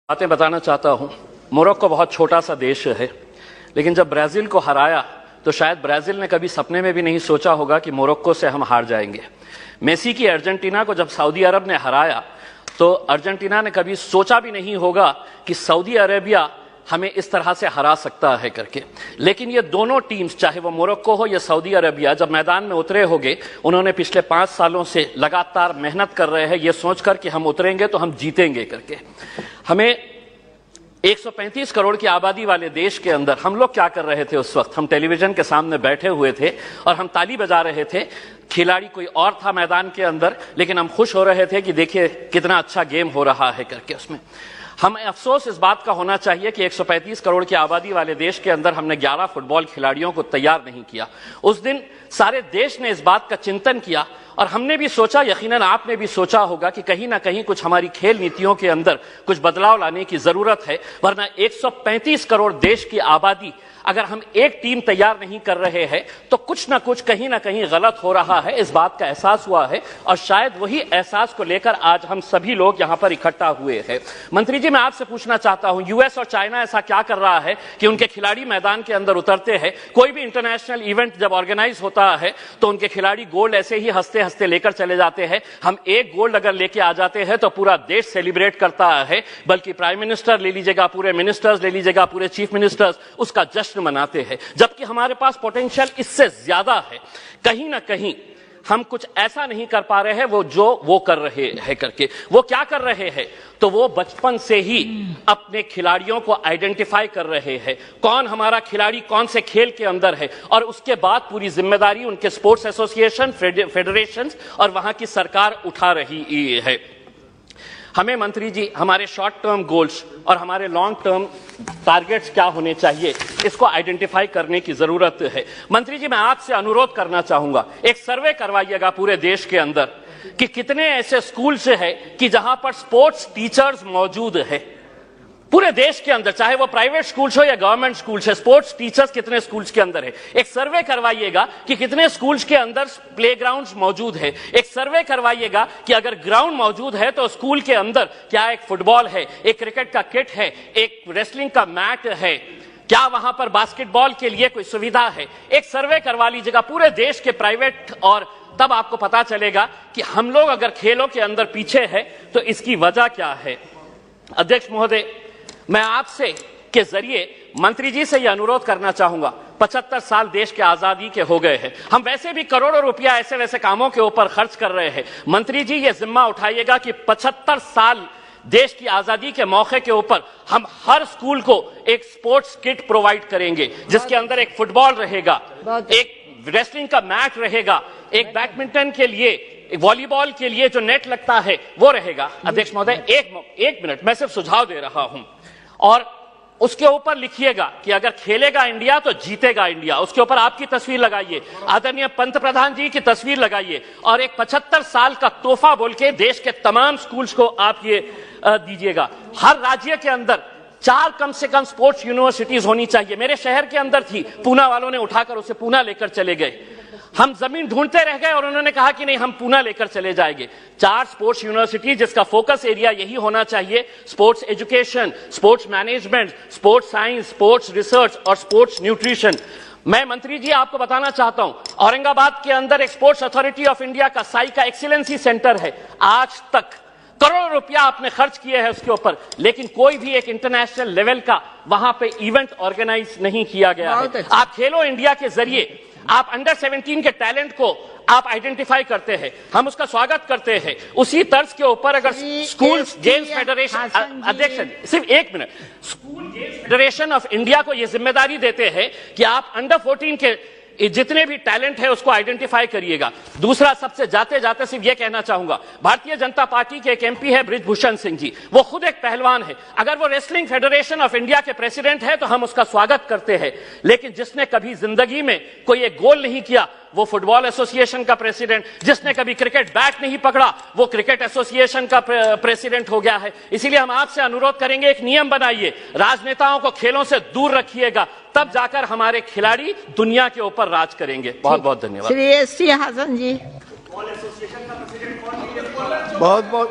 बातें बताना चाहता हूं। मोरक्को बहुत छोटा सा देश है, लेकिन जब ब्राजील को हराया तो शायद ब्राजील ने कभी सपने में भी नहीं सोचा होगा कि मोरक्को से हम हार जाएंगे। मेसी की अर्जेंटीना को जब सऊदी अरब ने हराया तो अर्जेंटीना ने कभी सोचा भी नहीं होगा कि सऊदी अरेबिया हमें इस तरह से हरा सकता है करके। लेकिन ये दोनों टीम्स, चाहे वो मोरक्को हो या सऊदी अरेबिया, जब मैदान में उतरे होंगे, उन्होंने पिछले 5 सालों से लगातार मेहनत कर रहे हैं ये सोचकर कि हम उतरेंगे तो हम जीतेंगे करके। हमें 135 करोड़ की आबादी वाले देश के अंदर हम लोग क्या कर रहे थे उस वक्त? हम टेलीविजन के सामने बैठे हुए थे और हम ताली बजा रहे थे। खिलाड़ी कोई और था मैदान के अंदर, लेकिन हम खुश हो रहे थे कि देखिए कितना अच्छा गेम हो रहा है करके। उसमें हमें अफसोस इस बात का होना चाहिए कि 135 करोड़ की आबादी वाले देश के अंदर हमने 11 फुटबॉल खिलाड़ियों को तैयार नहीं किया। उस दिन सारे देश ने इस बात का चिंतन किया और हमने भी सोचा, यकीनन आपने भी सोचा होगा कि कहीं ना कहीं कुछ हमारी खेल नीतियों के अंदर कुछ बदलाव लाने की जरूरत है, वरना 135 करोड़ देश की आबादी अगर हम एक टीम तैयार नहीं कर रहे हैं तो कुछ ना कुछ कहीं ना कहीं गलत हो रहा है। इस बात का एहसास हुआ है और शायद वही एहसास को लेकर आज हम सभी लोग यहां पर इकट्ठा हुए हैं। मंत्री जी, मैं आपसे पूछना चाहता हूं, यूएस और चाइना ऐसा क्या कर रहा है कि उनके खिलाड़ी मैदान के अंदर उतरते हैं? कोई भी इंटरनेशनल इवेंट जब ऑर्गेनाइज होता है तो उनके खिलाड़ी गोल्ड ऐसे ही हंसते हंसते लेकर चले जाते हैं। हम एक गोल्ड अगर लेके आ जाते हैं तो पूरा देश सेलिब्रेट करता है, बल्कि प्राइम मिनिस्टर ले लीजिएगा, पूरे मिनिस्टर्स ले लीजिएगा, पूरे चीफ मिनिस्टर्स उसका जश्न मनाते हैं, जबकि हमारे पास पोटेंशियल इससे ज्यादा है। कहीं ना कहीं हम कुछ ऐसा नहीं कर पा रहे हैं वो कर रहे हैं करके। वो क्या कर रहे हैं? तो वो बचपन से ही अपने खिलाड़ियों को आइडेंटिफाई कर रहे हैं, कौन हमारा खिलाड़ी कौन से खेल के अंदर है, और उसके बाद पूरी जिम्मेदारी उनके स्पोर्ट्स एसोसिएशन, फेडरेशन और वहां की सरकार उठा रही है। हमें मंत्री जी हमारे शॉर्ट टर्म गोल्स और हमारे लॉन्ग टर्म टारगेट्स क्या होने चाहिए, इसको आइडेंटिफाई करने की जरूरत है। मंत्री जी, मैं आपसे अनुरोध करना चाहूंगा, एक सर्वे करवाइएगा पूरे देश के अंदर कि कितने ऐसे स्कूल्स है कि जहां पर स्पोर्ट्स टीचर्स मौजूद है। पूरे देश के अंदर, चाहे वो प्राइवेट स्कूल्स हो या गवर्नमेंट स्कूल्स है, स्पोर्ट्स टीचर्स कितने स्कूल्स के अंदर है। एक सर्वे करवाइएगा कि कितने स्कूल्स के अंदर प्लेग्राउंड्स मौजूद है। एक सर्वे करवाइएगा कि अगर ग्राउंड मौजूद है तो स्कूल के अंदर क्या एक फुटबॉल है, एक क्रिकेट का किट है, एक रेसलिंग का मैट है, क्या वहां पर बास्केटबॉल के लिए कोई सुविधा है। एक सर्वे करवा लीजिएगा पूरे देश के प्राइवेट, और तब आपको पता चलेगा कि हम लोग अगर खेलों के अंदर पीछे है तो इसकी वजह क्या है। अध्यक्ष महोदय, मैं आपसे के जरिए मंत्री जी से यह अनुरोध करना चाहूंगा, 75 साल देश के आजादी के हो गए हैं, हम वैसे भी करोड़ों रुपया ऐसे वैसे कामों के ऊपर खर्च कर रहे हैं। मंत्री जी ये जिम्मा उठाइएगा कि 75 साल देश की आजादी के मौके के ऊपर हम हर स्कूल को एक स्पोर्ट्स किट प्रोवाइड करेंगे, जिसके अंदर एक फुटबॉल रहेगा, एक रेसलिंग का मैट रहेगा, एक बैडमिंटन के लिए, एक वॉलीबॉल के लिए जो नेट लगता है वो रहेगा। अध्यक्ष महोदय, एक मिनट, मैं सिर्फ सुझाव दे रहा हूं, और उसके ऊपर लिखिएगा कि अगर खेलेगा इंडिया तो जीतेगा इंडिया। उसके ऊपर आपकी तस्वीर लगाइए, आदरणीय पंत प्रधान जी की तस्वीर लगाइए, और एक 75 साल का तोहफा बोल के देश के तमाम स्कूल्स को आप ये दीजिएगा। हर राज्य के अंदर 4 कम से कम स्पोर्ट्स यूनिवर्सिटीज होनी चाहिए। मेरे शहर के अंदर थी, पूना वालों ने उठाकर उसे पूना लेकर चले गए। हम जमीन ढूंढते रह गए और उन्होंने कहा कि नहीं, हम पूना लेकर चले जाएंगे। 4 स्पोर्ट्स यूनिवर्सिटी, जिसका फोकस एरिया यही होना चाहिए, sports education, sports management, sports science, sports research और स्पोर्ट्स न्यूट्रिशन। मैं मंत्री जी आपको बताना चाहता हूं, औरंगाबाद के अंदर एक स्पोर्ट्स अथॉरिटी ऑफ इंडिया का साई का एक्सीलेंसी सेंटर है। आज तक करोड़ों रुपया आपने खर्च किए हैं उसके ऊपर, लेकिन कोई भी एक इंटरनेशनल लेवल का वहां पे इवेंट ऑर्गेनाइज नहीं किया गया है। आप खेलो इंडिया के जरिए आप अंडर 17 के टैलेंट को आप आइडेंटिफाई करते हैं, हम उसका स्वागत करते हैं। उसी तर्ज के ऊपर अगर स्कूल गेम्स फेडरेशन, अध्यक्ष सिर्फ एक minute, school games federation of India को यह जिम्मेदारी देते हैं कि आप अंडर 14 के जितने भी टैलेंट है उसको आइडेंटिफाई करिएगा। दूसरा, सबसे जाते जाते सिर्फ यह कहना चाहूंगा, भारतीय जनता पार्टी के एक एमपी है बृजभूषण सिंह जी, वो खुद एक पहलवान है। अगर वो रेसलिंग फेडरेशन ऑफ इंडिया के प्रेसिडेंट है तो हम उसका स्वागत करते हैं, लेकिन जिसने कभी जिंदगी में कोई एक गोल नहीं किया वो फुटबॉल एसोसिएशन का प्रेसिडेंट, जिसने कभी क्रिकेट बैट नहीं पकड़ा वो क्रिकेट एसोसिएशन का प्रेसिडेंट हो गया है। इसीलिए हम आपसे अनुरोध करेंगे, एक नियम बनाइए, राजनेताओं को खेलों से दूर रखिएगा, तब जाकर हमारे खिलाड़ी दुनिया के ऊपर राज करेंगे। बहुत बहुत धन्यवाद। श्री एस.सी. हासन जी। बहुत बहुत